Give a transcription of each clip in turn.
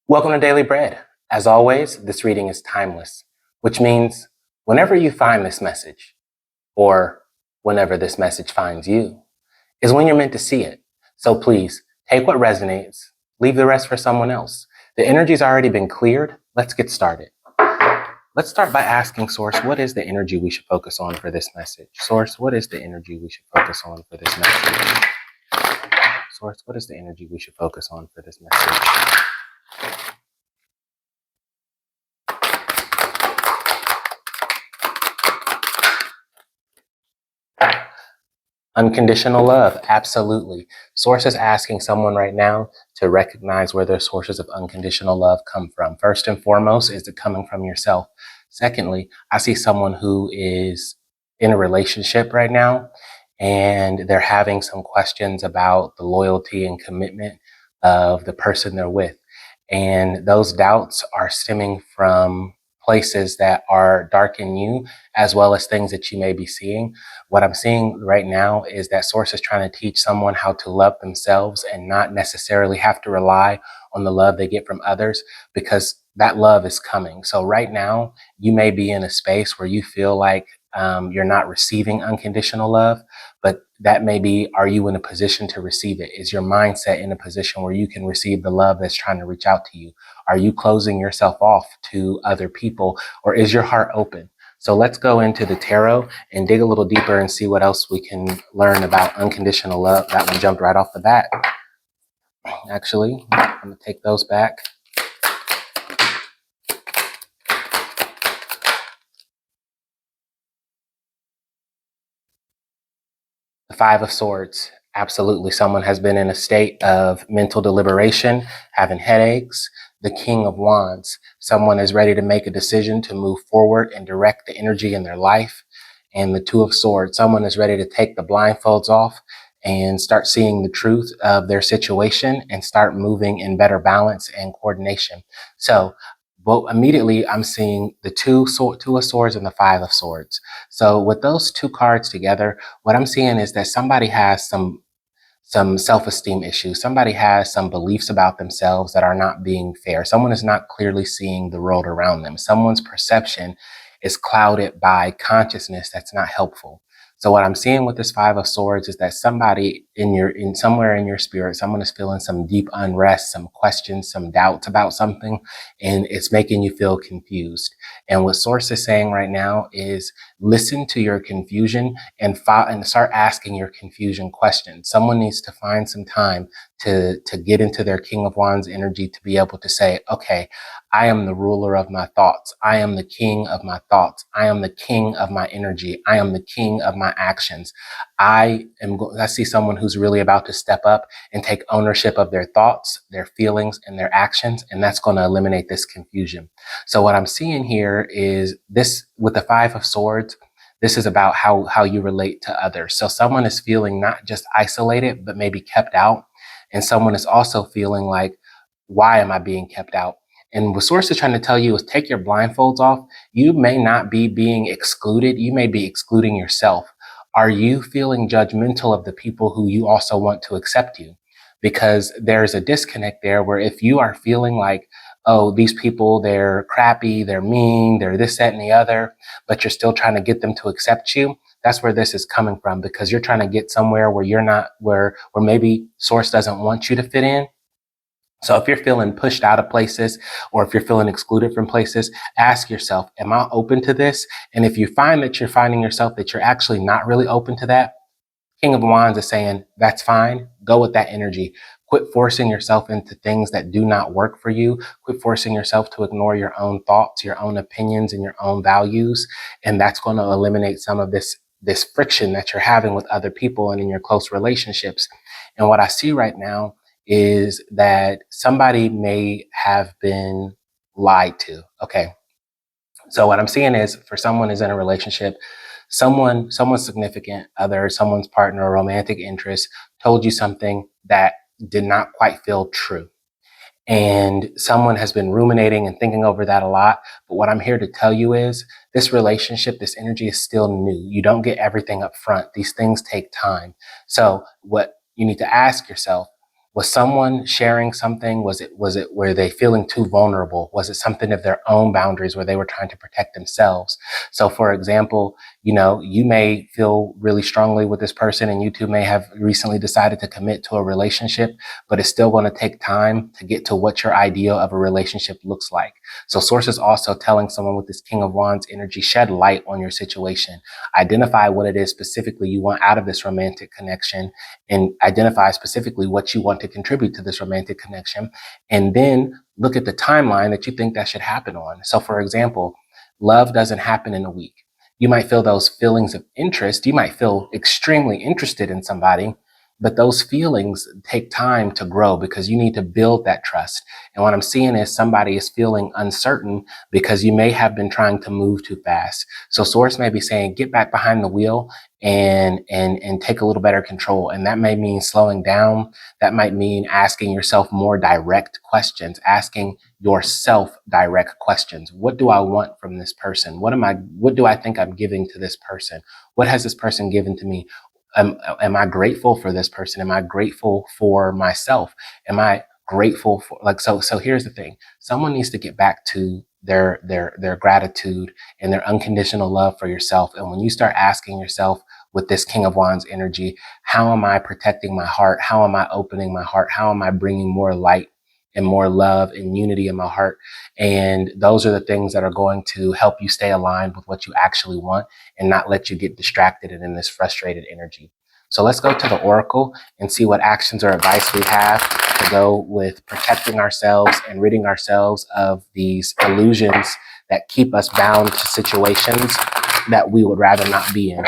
Welcome to Daily Bread. As always, this reading is timeless, which means whenever you find this message, or whenever this message finds you, is when you're meant to see it. So please, take what resonates, leave the rest for someone else. The energy's already been cleared. Let's get started. Let's start by asking Source, what is the energy we should focus on for this message? Source, what is the energy we should focus on for this message? Source, what is the energy we should focus on for this message? Unconditional love, absolutely. Source is asking someone right now to recognize where their sources of unconditional love come from. First and foremost, is it coming from yourself? Secondly, I see someone who is in a relationship right now and they're having some questions about the loyalty and commitment of the person they're with. And those doubts are stemming from places that are dark in you, as well as things that you may be seeing. What I'm seeing right now is that Source is trying to teach someone how to love themselves and not necessarily have to rely on the love they get from others, because that love is coming. So right now, you may be in a space where you feel like you're not receiving unconditional love, but that may be, are you in a position to receive it? Is your mindset in a position where you can receive the love that's trying to reach out to you? Are you closing yourself off to other people, or is your heart open? So let's go into the tarot and dig a little deeper and see what else we can learn about unconditional love. That one jumped right off the bat. Actually, I'm going to take those back. The Five of Swords. Absolutely. Someone has been in a state of mental deliberation, having headaches. The King of Wands. Someone is ready to make a decision to move forward and direct the energy in their life. And the Two of Swords. Someone is ready to take the blindfolds off and start seeing the truth of their situation and start moving in better balance and coordination. So, well, immediately I'm seeing the Two of Swords and the Five of Swords. So with those two cards together, what I'm seeing is that somebody has some self-esteem issues. Somebody has some beliefs about themselves that are not being fair. Someone is not clearly seeing the world around them. Someone's perception is clouded by consciousness that's not helpful. So what I'm seeing with this Five of Swords is that somebody in somewhere in your spirit, someone is feeling some deep unrest, some questions, some doubts about something, and it's making you feel confused. And what Source is saying right now is listen to your confusion and start asking your confusion questions. Someone needs to find some time to get into their King of Wands energy to be able to say, okay, I am the ruler of my thoughts. I am the king of my thoughts. I am the king of my energy. I am the king of my actions. I see someone who's really about to step up and take ownership of their thoughts, their feelings, and their actions. And that's going to eliminate this confusion. So what I'm seeing here is this with the Five of Swords. This is about how you relate to others. So someone is feeling not just isolated, but maybe kept out. And someone is also feeling like, why am I being kept out? And what Source is trying to tell you is take your blindfolds off. You may not be being excluded. You may be excluding yourself. Are you feeling judgmental of the people who you also want to accept you? Because there's a disconnect there where if you are feeling like, oh, these people, they're crappy, they're mean, they're this, that, and the other, but you're still trying to get them to accept you, that's where this is coming from, because you're trying to get somewhere where you're not, where maybe Source doesn't want you to fit in. So if you're feeling pushed out of places, or if you're feeling excluded from places, ask yourself, am I open to this? And if you find that you're finding yourself that you're actually not really open to that, King of Wands is saying, that's fine. Go with that energy. Quit forcing yourself into things that do not work for you. Quit forcing yourself to ignore your own thoughts, your own opinions, and your own values. And that's going to eliminate some of this friction that you're having with other people and in your close relationships. And what I see right now is that somebody may have been lied to. Okay. So what I'm seeing is for someone who's in a relationship, someone's significant other, someone's partner or romantic interest told you something that did not quite feel true. And someone has been ruminating and thinking over that a lot. But what I'm here to tell you is this relationship, this energy is still new. You don't get everything up front. These things take time. So what you need to ask yourself, Was someone sharing something? Was it were they feeling too vulnerable? Was it something of their own boundaries where they were trying to protect themselves? So for example, you may feel really strongly with this person and you two may have recently decided to commit to a relationship, but it's still going to take time to get to what your ideal of a relationship looks like. So source is also telling someone with this King of Wands energy, shed light on your situation. Identify what it is specifically you want out of this romantic connection, and identify specifically what you want to contribute to this romantic connection. And then look at the timeline that you think that should happen on. So for example, love doesn't happen in a week. You might feel those feelings of interest. You might feel extremely interested in somebody, but those feelings take time to grow because you need to build that trust. And what I'm seeing is somebody is feeling uncertain because you may have been trying to move too fast. So source may be saying, get back behind the wheel and take a little better control. And that may mean slowing down. That might mean asking yourself more direct questions, asking yourself direct questions. What do I want from this person? What do I think I'm giving to this person? What has this person given to me? Am I grateful for this person? Am I grateful for myself? Am I grateful for so here's the thing. Someone needs to get back to their gratitude and their unconditional love for yourself. And when you start asking yourself with this King of Wands energy, how am I protecting my heart? How am I opening my heart? How am I bringing more light and more love and unity in my heart? And those are the things that are going to help you stay aligned with what you actually want and not let you get distracted and in this frustrated energy. So let's go to the Oracle and see what actions or advice we have to go with protecting ourselves and ridding ourselves of these illusions that keep us bound to situations that we would rather not be in,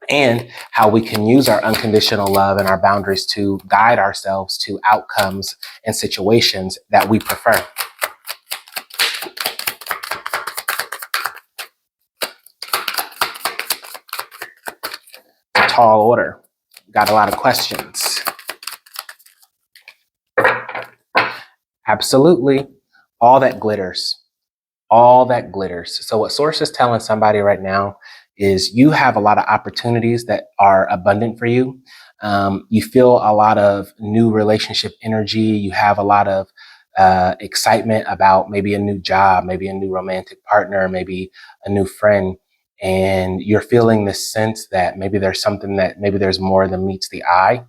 and how we can use our unconditional love and our boundaries to guide ourselves to outcomes and situations that we prefer. A tall order. Got a lot of questions. Absolutely. All that glitters. All that glitters. So what source is telling somebody right now is you have a lot of opportunities that are abundant for you. You feel a lot of new relationship energy. You have a lot of excitement about maybe a new job, maybe a new romantic partner, maybe a new friend. And you're feeling this sense that maybe there's something that maybe there's more than meets the eye.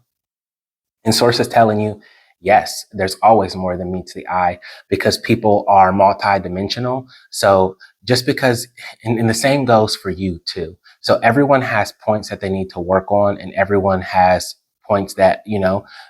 And source is telling you, yes, there's always more than meets the eye because people are multidimensional. So just because, and the same goes for you too. So everyone has points that they need to work on, and everyone has points that,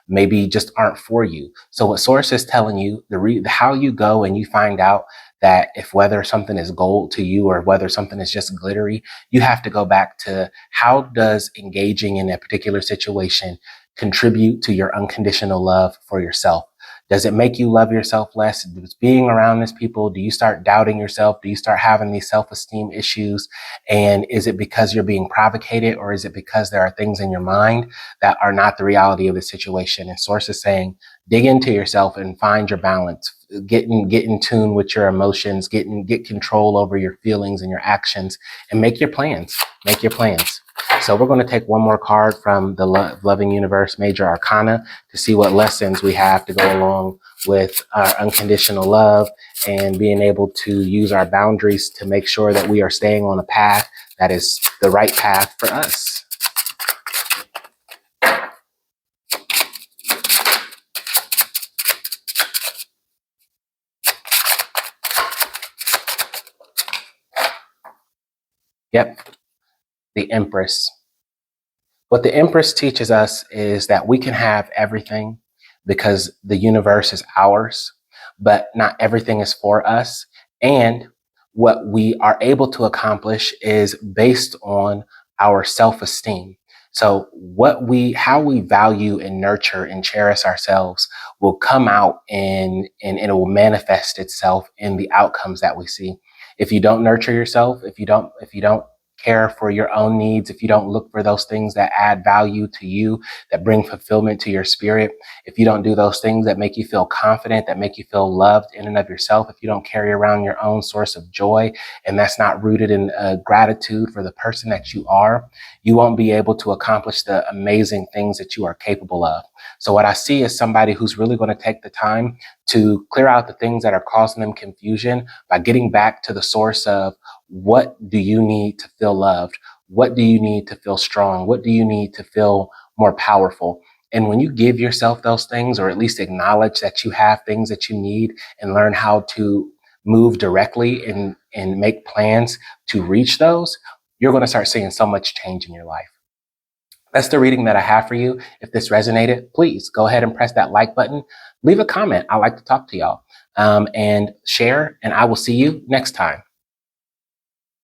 maybe just aren't for you. So what source is telling you, how you go and you find out that if whether something is gold to you or whether something is just glittery, you have to go back to how does engaging in a particular situation contribute to your unconditional love for yourself? Does it make you love yourself less? Does being around these people, do you start doubting yourself? Do you start having these self-esteem issues? And is it because you're being provocated, or is it because there are things in your mind that are not the reality of the situation? And source is saying, dig into yourself and find your balance. Get in tune with your emotions, get control over your feelings and your actions, and make your plans. Make your plans. So we're going to take one more card from the Loving Universe Major Arcana to see what lessons we have to go along with our unconditional love and being able to use our boundaries to make sure that we are staying on a path that is the right path for us. Yep, the Empress. What the Empress teaches us is that we can have everything because the universe is ours, but not everything is for us. And what we are able to accomplish is based on our self-esteem. So how we value and nurture and cherish ourselves will come out and it will manifest itself in the outcomes that we see. If you don't nurture yourself, if you don't care for your own needs, if you don't look for those things that add value to you, that bring fulfillment to your spirit, if you don't do those things that make you feel confident, that make you feel loved in and of yourself, if you don't carry around your own source of joy, and that's not rooted in gratitude for the person that you are, you won't be able to accomplish the amazing things that you are capable of. So what I see is somebody who's really going to take the time to clear out the things that are causing them confusion by getting back to the source of, what do you need to feel loved? What do you need to feel strong? What do you need to feel more powerful? And when you give yourself those things, or at least acknowledge that you have things that you need, and learn how to move directly and make plans to reach those, you're going to start seeing so much change in your life. That's the reading that I have for you. If this resonated, please go ahead and press that like button. Leave a comment. I like to talk to y'all, and share, and I will see you next time.